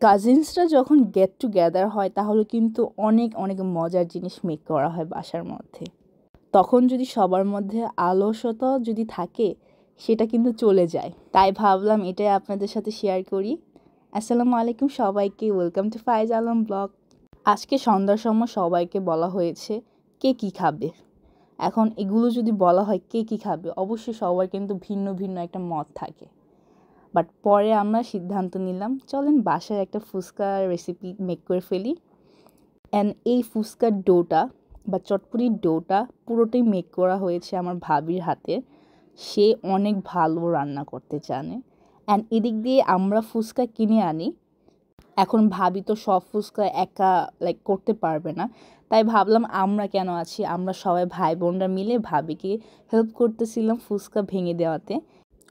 কাজিনসরা যখন get together হয় তাহলে কিন্তু অনেক অনেক মজার জিনিস মেক করা হয় বাসার মধ্যে। তখন যদি সবার মধ্যে অলসতা যদি থাকে সেটা কিন্তু চলে যায়। তাই ভাবলাম এটাই আপনাদের সাথে শেয়ার করি। আসসালামু আলাইকুম সবাইকে, welcome to Fayez Alam blog. আজকে সন্ধ্যার সময় সবাইকে বলা হয়েছে কে কী খাবে। এখন এগুলো যদি বলা হয় কে কী খাবে, অবশ্যই সবার কিন্তু ভিন্ন ভিন্ন একটা মত থাকে। বাট পরে আমরা সিদ্ধান্ত নিলাম চলেন বাসায় একটা ফুচকার রেসিপি মেক করে ফেলি। অ্যান্ড এই ফুচকার ডোটা বা চটপটির ডোটা পুরোটাই মেক করা হয়েছে আমার ভাবির হাতে। সে অনেক ভালো রান্না করতে জানে। অ্যান্ড এদিক দিয়ে আমরা ফুচকা কিনে আনি। এখন ভাবি তো সব ফুচকা একা করতে পারবে না, তাই ভাবলাম আমরা কেন আছি, আমরা সবাই ভাই বোনরা মিলে ভাবিকে হেল্প করতেছিলাম ফুচকা ভেঙে দেওয়াতে।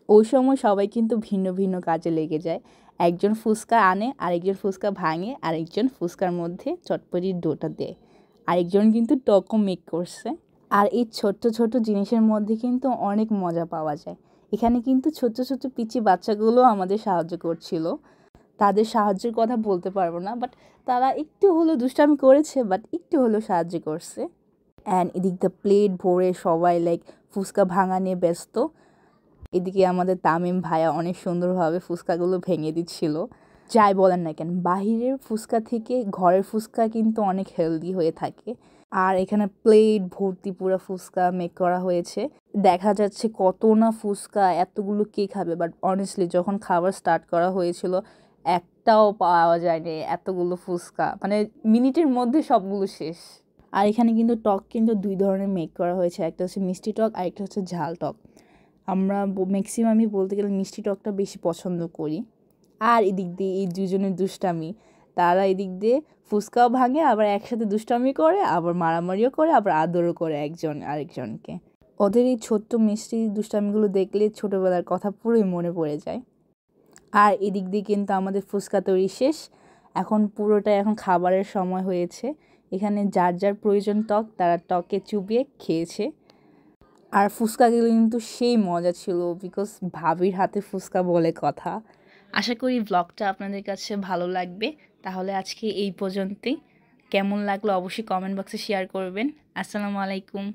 ওই সময় সবাই কিন্তু ভিন্ন ভিন্ন কাজে লেগে যায়। একজন ফুচকা আনে, আরেকজন ফুচকা ভাঙে, আরেকজন ফুচকার মধ্যে চটপটির ডোটা দেয়, আরেকজন কিন্তু টকও মেক করছে। আর এই ছোট্ট ছোট্ট জিনিসের মধ্যে কিন্তু অনেক মজা পাওয়া যায়। এখানে কিন্তু ছোট্ট ছোট্ট পিচ্চি বাচ্চাগুলো আমাদের সাহায্য করছিল। তাদের সাহায্যের কথা বলতে পারবো না, বাট তারা একটু হলেও দুষ্টামি করেছে, বাট একটু হলেও সাহায্য করছে। অ্যান্ড এদিক দিয়ে প্লেট ভরে সবাই ফুচকা ভাঙা নিয়ে ব্যস্ত। এদিকে আমাদের তামিম ভাইয়া অনেক সুন্দরভাবে ফুচকাগুলো ভেঙে দিচ্ছিল। যাই বলেন না কেন, বাহিরের ফুচকা থেকে ঘরের ফুচকা কিন্তু অনেক হেলদি হয়ে থাকে। আর এখানে প্লেট ভর্তি পুরো ফুচকা মেক করা হয়েছে। দেখা যাচ্ছে কত না ফুচকা, এতগুলো কে খাবে, বাট অনেস্টলি যখন খাবার স্টার্ট করা হয়েছিল একটাও পাওয়া যায়নি। এতগুলো ফুচকা মানে মিনিটের মধ্যে সবগুলো শেষ। আর এখানে কিন্তু টক কিন্তু দুই ধরনের মেক করা হয়েছে, একটা হচ্ছে মিষ্টি টক আর একটা হচ্ছে ঝাল টক। আমরা ম্যাক্সিমামই বলতে গেলে মিষ্টি টকটা বেশি পছন্দ করি। আর এদিক দিয়ে এই দুজনের দুষ্টামি, তারা এদিক দিয়ে ফুচকাও ভাঙে, আবার একসাথে দুষ্টামি করে, আবার মারামারিও করে, আবার আদরও করে একজন আরেকজনকে। ওদের এই ছোট্ট মিষ্টি দুষ্টামিগুলো দেখলে ছোটোবেলার কথা পুরোই মনে পড়ে যায়। আর এদিক দিয়ে কিন্তু আমাদের ফুচকা তৈরি শেষ। এখন পুরোটাই এখন খাবারের সময় হয়েছে। এখানে যার যার প্রয়োজন টক তারা টকে চুবিয়ে খেয়েছে। আর ফুচকাগুলো কিন্তু সেই মজা ছিল, বিকজ ভাবির হাতে ফুচকা বলে কথা। আশা করি ব্লগটা আপনাদের কাছে ভালো লাগবে। তাহলে আজকে এই পর্যন্তই। কেমন লাগলো অবশ্যই কমেন্ট বক্সে শেয়ার করবেন। আসসালামু আলাইকুম।